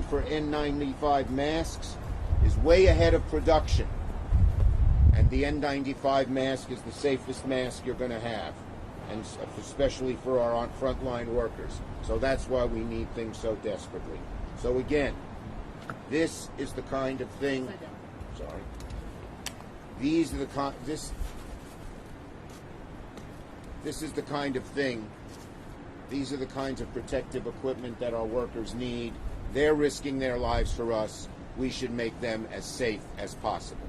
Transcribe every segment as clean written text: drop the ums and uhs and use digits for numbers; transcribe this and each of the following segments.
demand for N95 masks is way ahead of production. And the N95 mask is the safest mask you're going to have, and especially for our frontline workers. So that's why we need things so desperately. So again, this is the kind of thing. Sorry. These are the This is the kind of thing. These are the kinds of protective equipment that our workers need. They're risking their lives for us. We should make them as safe as possible.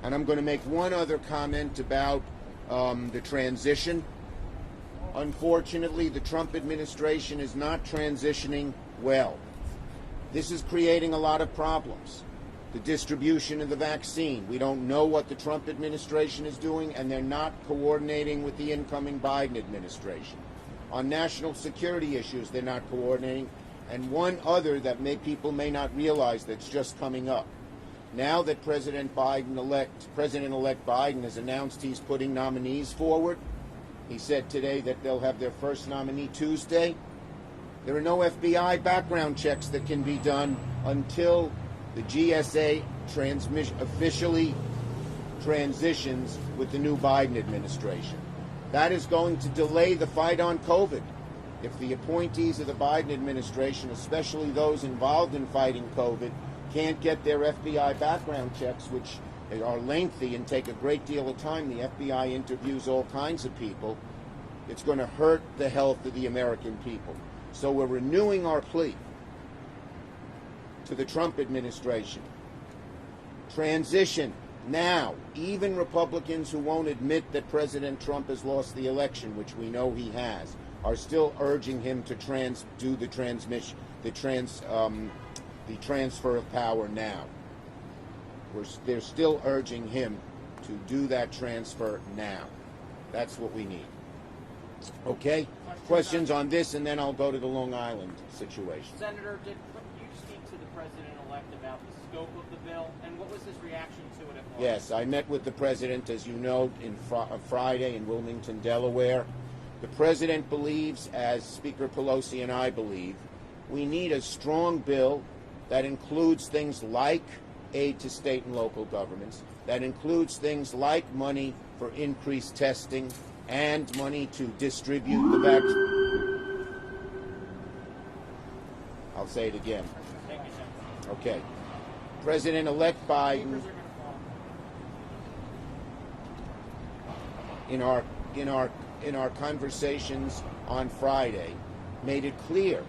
And I'm going to make one other comment about the transition. Unfortunately, the Trump administration is not transitioning well. This is creating a lot of problems. The distribution of the vaccine. We don't know what the Trump administration is doing, and they're not coordinating with the incoming Biden administration. On national security issues, they're not coordinating. And one other that people may not realize that's just coming up. Now that President-elect Biden has announced he's putting nominees forward, he said today that they'll have their first nominee Tuesday. There are no FBI background checks that can be done until the GSA officially transitions with the new Biden administration. That is going to delay the fight on COVID. If the appointees of the Biden administration, especially those involved in fighting COVID, can't get their FBI background checks, which are lengthy and take a great deal of time, the FBI interviews all kinds of people, it's going to hurt the health of the American people. So we're renewing our plea to the Trump administration. Transition now. Even Republicans who won't admit that President Trump has lost the election, which we know he has, are still urging him to do the transfer of power now. They're still urging him to do that transfer now. That's what we need. Okay? Questions on this, and then I'll go to the Long Island situation. Senator, did you speak to the president-elect about the scope of the bill, and what was his reaction to it? Yes, I met with the president, as you know, on Friday in Wilmington, Delaware. The president believes, as Speaker Pelosi and I believe, we need a strong bill that includes things like aid to state and local governments, that includes things like money for increased testing and money to distribute the vaccine. I'll say it again. Thank you, Senator. Okay. President-elect Biden, in our conversations on Friday, made it clear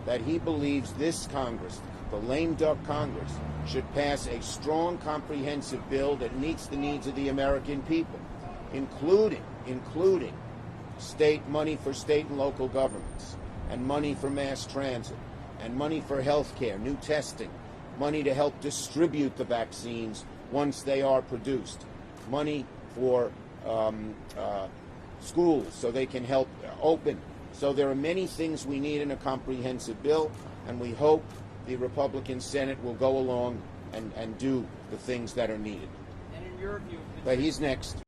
that he believes this Congress, the lame duck Congress, should pass a strong, comprehensive bill that meets the needs of the American people, including state money for state and local governments, and money for mass transit, and money for health care, new testing, money to help distribute the vaccines once they are produced, money for schools so they can help open. So there are many things we need in a comprehensive bill, and we hope the Republican Senate will go along and do the things that are needed. And in your view, but he's next.